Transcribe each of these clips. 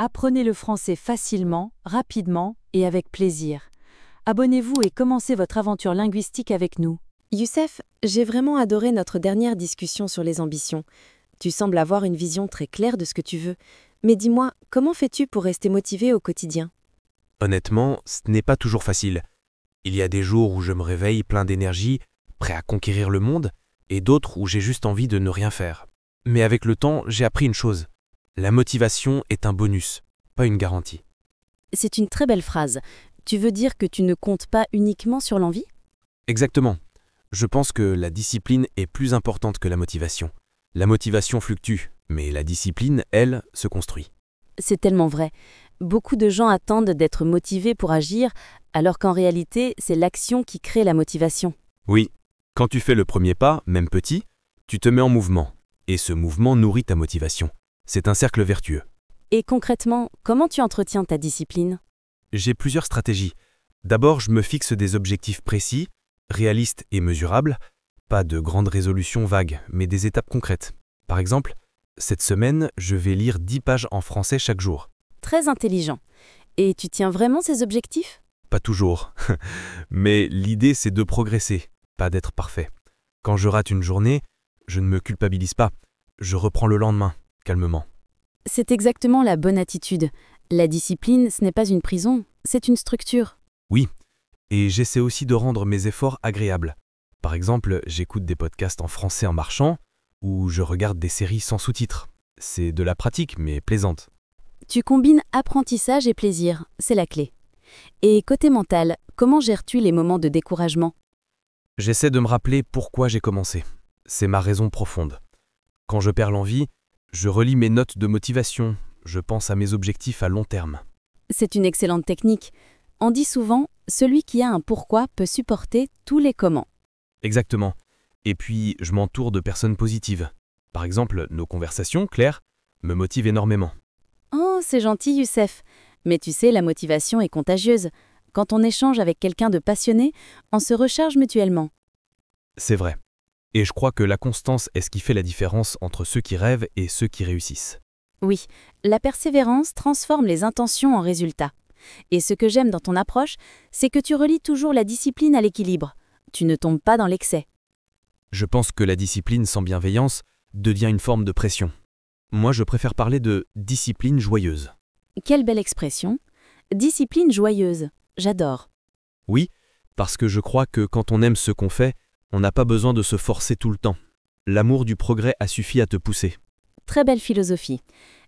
Apprenez le français facilement, rapidement et avec plaisir. Abonnez-vous et commencez votre aventure linguistique avec nous. Youssef, j'ai vraiment adoré notre dernière discussion sur les ambitions. Tu sembles avoir une vision très claire de ce que tu veux. Mais dis-moi, comment fais-tu pour rester motivé au quotidien? Honnêtement, ce n'est pas toujours facile. Il y a des jours où je me réveille plein d'énergie, prêt à conquérir le monde, et d'autres où j'ai juste envie de ne rien faire. Mais avec le temps, j'ai appris une chose. La motivation est un bonus, pas une garantie. C'est une très belle phrase. Tu veux dire que tu ne comptes pas uniquement sur l'envie? Exactement. Je pense que la discipline est plus importante que la motivation. La motivation fluctue, mais la discipline, elle, se construit. C'est tellement vrai. Beaucoup de gens attendent d'être motivés pour agir, alors qu'en réalité, c'est l'action qui crée la motivation. Oui, quand tu fais le premier pas, même petit, tu te mets en mouvement. Et ce mouvement nourrit ta motivation. C'est un cercle vertueux. Et concrètement, comment tu entretiens ta discipline? J'ai plusieurs stratégies. D'abord, je me fixe des objectifs précis, réalistes et mesurables. Pas de grandes résolutions vagues, mais des étapes concrètes. Par exemple, cette semaine, je vais lire 10 pages en français chaque jour. Très intelligent. Et tu tiens vraiment ces objectifs? Pas toujours. Mais l'idée, c'est de progresser, pas d'être parfait. Quand je rate une journée, je ne me culpabilise pas. Je reprends le lendemain, calmement. C'est exactement la bonne attitude. La discipline, ce n'est pas une prison, c'est une structure. Oui, et j'essaie aussi de rendre mes efforts agréables. Par exemple, j'écoute des podcasts en français en marchant, ou je regarde des séries sans sous-titres. C'est de la pratique, mais plaisante. Tu combines apprentissage et plaisir, c'est la clé. Et côté mental, comment gères-tu les moments de découragement? J'essaie de me rappeler pourquoi j'ai commencé. C'est ma raison profonde. Quand je perds l'envie, je relis mes notes de motivation, je pense à mes objectifs à long terme. C'est une excellente technique. On dit souvent, celui qui a un pourquoi peut supporter tous les comment. Exactement. Et puis, je m'entoure de personnes positives. Par exemple, nos conversations, Claire, me motivent énormément. Oh, c'est gentil, Youssef. Mais tu sais, la motivation est contagieuse. Quand on échange avec quelqu'un de passionné, on se recharge mutuellement. C'est vrai. Et je crois que la constance est ce qui fait la différence entre ceux qui rêvent et ceux qui réussissent. Oui, la persévérance transforme les intentions en résultats. Et ce que j'aime dans ton approche, c'est que tu relis toujours la discipline à l'équilibre. Tu ne tombes pas dans l'excès. Je pense que la discipline sans bienveillance devient une forme de pression. Moi, je préfère parler de discipline joyeuse. Quelle belle expression. Discipline joyeuse. J'adore. Oui, parce que je crois que quand on aime ce qu'on fait, on n'a pas besoin de se forcer tout le temps. L'amour du progrès a suffi à te pousser. Très belle philosophie.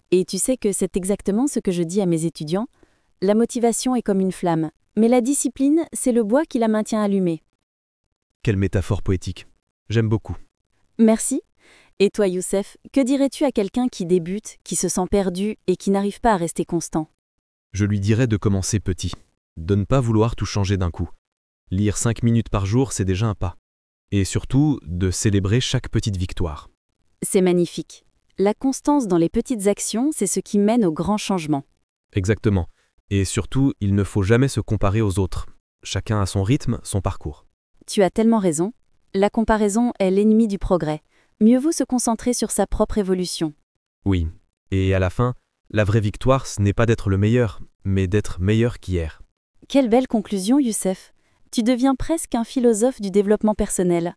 Et tu sais que c'est exactement ce que je dis à mes étudiants. La motivation est comme une flamme, mais la discipline, c'est le bois qui la maintient allumée. Quelle métaphore poétique. J'aime beaucoup. Merci. Et toi, Youssef, que dirais-tu à quelqu'un qui débute, qui se sent perdu et qui n'arrive pas à rester constant? Je lui dirais de commencer petit, de ne pas vouloir tout changer d'un coup. Lire 5 minutes par jour, c'est déjà un pas. Et surtout, de célébrer chaque petite victoire. C'est magnifique. La constance dans les petites actions, c'est ce qui mène au grand changement. Exactement. Et surtout, il ne faut jamais se comparer aux autres. Chacun a son rythme, son parcours. Tu as tellement raison. La comparaison est l'ennemi du progrès. Mieux vaut se concentrer sur sa propre évolution. Oui. Et à la fin, la vraie victoire, ce n'est pas d'être le meilleur, mais d'être meilleur qu'hier. Quelle belle conclusion, Youssef. Tu deviens presque un philosophe du développement personnel.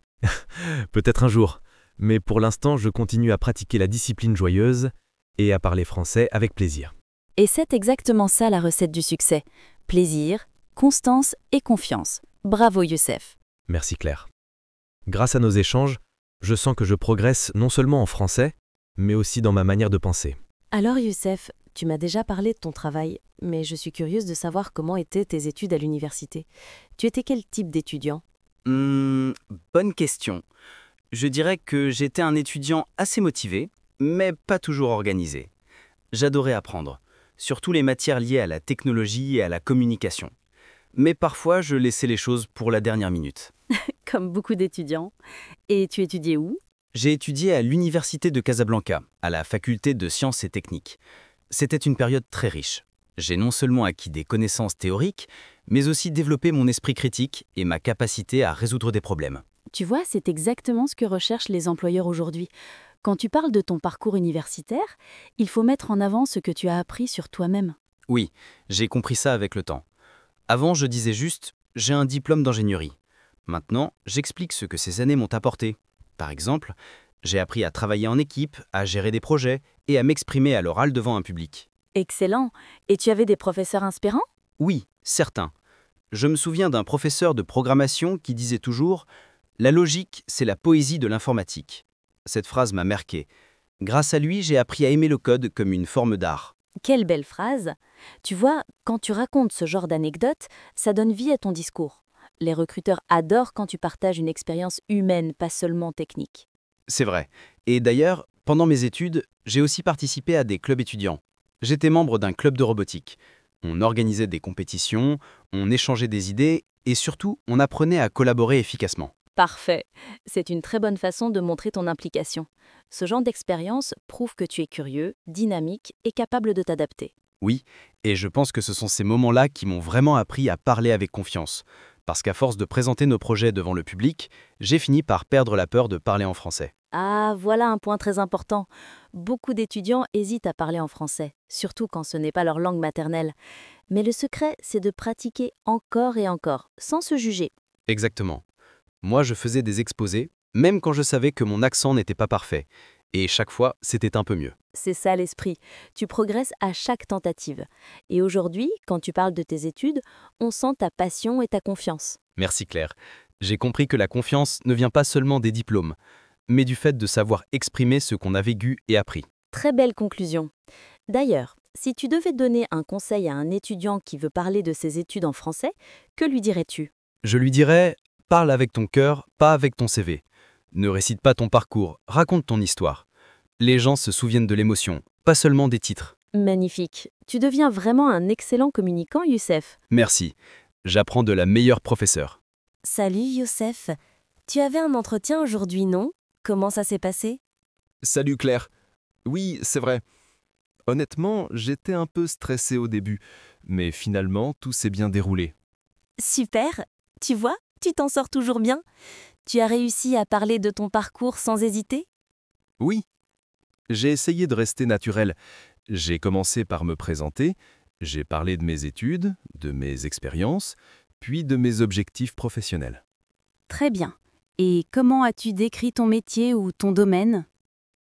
Peut-être un jour. Mais pour l'instant, je continue à pratiquer la discipline joyeuse et à parler français avec plaisir. Et c'est exactement ça la recette du succès. Plaisir, constance et confiance. Bravo, Youssef. Merci Claire. Grâce à nos échanges, je sens que je progresse non seulement en français, mais aussi dans ma manière de penser. Alors, Youssef, tu m'as déjà parlé de ton travail, mais je suis curieuse de savoir comment étaient tes études à l'université. Tu étais quel type d'étudiant? Bonne question. Je dirais que j'étais un étudiant assez motivé, mais pas toujours organisé. J'adorais apprendre, surtout les matières liées à la technologie et à la communication. Mais parfois, je laissais les choses pour la dernière minute. Comme beaucoup d'étudiants. Et tu étudiais où? J'ai étudié à l'Université de Casablanca, à la faculté de sciences et techniques. C'était une période très riche. J'ai non seulement acquis des connaissances théoriques, mais aussi développé mon esprit critique et ma capacité à résoudre des problèmes. Tu vois, c'est exactement ce que recherchent les employeurs aujourd'hui. Quand tu parles de ton parcours universitaire, il faut mettre en avant ce que tu as appris sur toi-même. Oui, j'ai compris ça avec le temps. Avant, je disais juste « j'ai un diplôme d'ingénierie ». Maintenant, j'explique ce que ces années m'ont apporté. Par exemple, j'ai appris à travailler en équipe, à gérer des projets et à m'exprimer à l'oral devant un public. Excellent. Et tu avais des professeurs inspirants? Oui, certains. Je me souviens d'un professeur de programmation qui disait toujours « La logique, c'est la poésie de l'informatique ». Cette phrase m'a marqué. Grâce à lui, j'ai appris à aimer le code comme une forme d'art. Quelle belle phrase! Tu vois, quand tu racontes ce genre d'anecdote, ça donne vie à ton discours. Les recruteurs adorent quand tu partages une expérience humaine, pas seulement technique. C'est vrai. Et d'ailleurs, pendant mes études, j'ai aussi participé à des clubs étudiants. J'étais membre d'un club de robotique. On organisait des compétitions, on échangeait des idées et surtout, on apprenait à collaborer efficacement. Parfait. C'est une très bonne façon de montrer ton implication. Ce genre d'expérience prouve que tu es curieux, dynamique et capable de t'adapter. Oui, et je pense que ce sont ces moments-là qui m'ont vraiment appris à parler avec confiance. Parce qu'à force de présenter nos projets devant le public, j'ai fini par perdre la peur de parler en français. Ah, voilà un point très important. Beaucoup d'étudiants hésitent à parler en français, surtout quand ce n'est pas leur langue maternelle. Mais le secret, c'est de pratiquer encore et encore, sans se juger. Exactement. Moi, je faisais des exposés, même quand je savais que mon accent n'était pas parfait. Et chaque fois, c'était un peu mieux. C'est ça l'esprit. Tu progresses à chaque tentative. Et aujourd'hui, quand tu parles de tes études, on sent ta passion et ta confiance. Merci Claire. J'ai compris que la confiance ne vient pas seulement des diplômes, mais du fait de savoir exprimer ce qu'on a vécu et appris. Très belle conclusion. D'ailleurs, si tu devais donner un conseil à un étudiant qui veut parler de ses études en français, que lui dirais-tu? Je lui dirais, parle avec ton cœur, pas avec ton CV. Ne récite pas ton parcours, raconte ton histoire. Les gens se souviennent de l'émotion, pas seulement des titres. Magnifique. Tu deviens vraiment un excellent communicant, Youssef. Merci. J'apprends de la meilleure professeure. Salut Youssef. Tu avais un entretien aujourd'hui, non? Comment ça s'est passé? Salut Claire. Oui, c'est vrai. Honnêtement, j'étais un peu stressé au début, mais finalement, tout s'est bien déroulé. Super. Tu vois, tu t'en sors toujours bien. Tu as réussi à parler de ton parcours sans hésiter? Oui. J'ai essayé de rester naturel. J'ai commencé par me présenter, j'ai parlé de mes études, de mes expériences, puis de mes objectifs professionnels. Très bien. Et comment as-tu décrit ton métier ou ton domaine?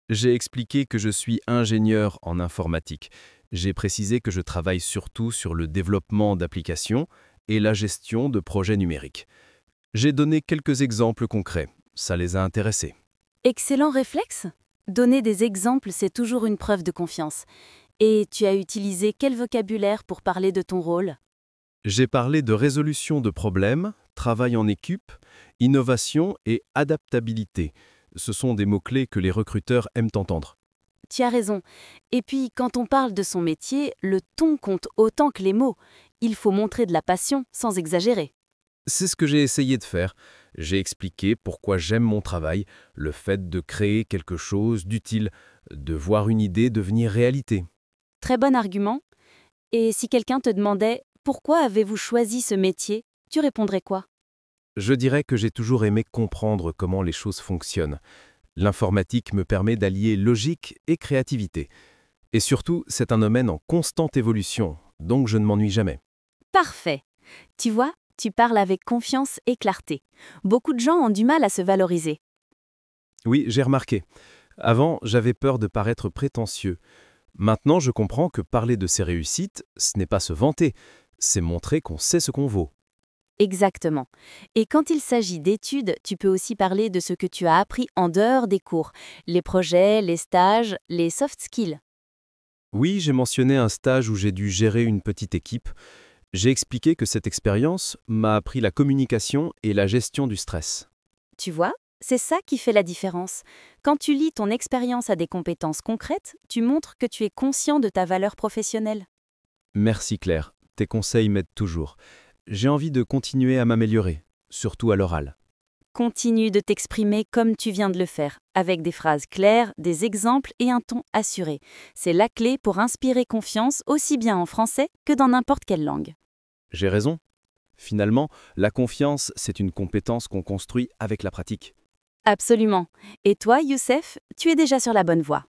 J'ai expliqué que je suis ingénieur en informatique. J'ai précisé que je travaille surtout sur le développement d'applications et la gestion de projets numériques. J'ai donné quelques exemples concrets. Ça les a intéressés. Excellent réflexe. Donner des exemples, c'est toujours une preuve de confiance. Et tu as utilisé quel vocabulaire pour parler de ton rôle? J'ai parlé de résolution de problèmes, travail en équipe, innovation et adaptabilité. Ce sont des mots-clés que les recruteurs aiment entendre. Tu as raison. Et puis, quand on parle de son métier, le ton compte autant que les mots. Il faut montrer de la passion sans exagérer. C'est ce que j'ai essayé de faire. J'ai expliqué pourquoi j'aime mon travail, le fait de créer quelque chose d'utile, de voir une idée devenir réalité. Très bon argument. Et si quelqu'un te demandait « Pourquoi avez-vous choisi ce métier ?» tu répondrais quoi? Je dirais que j'ai toujours aimé comprendre comment les choses fonctionnent. L'informatique me permet d'allier logique et créativité. Et surtout, c'est un domaine en constante évolution, donc je ne m'ennuie jamais. Parfait. Tu vois, tu parles avec confiance et clarté. Beaucoup de gens ont du mal à se valoriser. Oui, j'ai remarqué. Avant, j'avais peur de paraître prétentieux. Maintenant, je comprends que parler de ses réussites, ce n'est pas se vanter, c'est montrer qu'on sait ce qu'on vaut. Exactement. Et quand il s'agit d'études, tu peux aussi parler de ce que tu as appris en dehors des cours, les projets, les stages, les soft skills. Oui, j'ai mentionné un stage où j'ai dû gérer une petite équipe. J'ai expliqué que cette expérience m'a appris la communication et la gestion du stress. Tu vois, c'est ça qui fait la différence. Quand tu lis ton expérience à des compétences concrètes, tu montres que tu es conscient de ta valeur professionnelle. Merci Claire, tes conseils m'aident toujours. J'ai envie de continuer à m'améliorer, surtout à l'oral. Continue de t'exprimer comme tu viens de le faire, avec des phrases claires, des exemples et un ton assuré. C'est la clé pour inspirer confiance aussi bien en français que dans n'importe quelle langue. J'ai raison. Finalement, la confiance, c'est une compétence qu'on construit avec la pratique. Absolument. Et toi, Youssef, tu es déjà sur la bonne voie.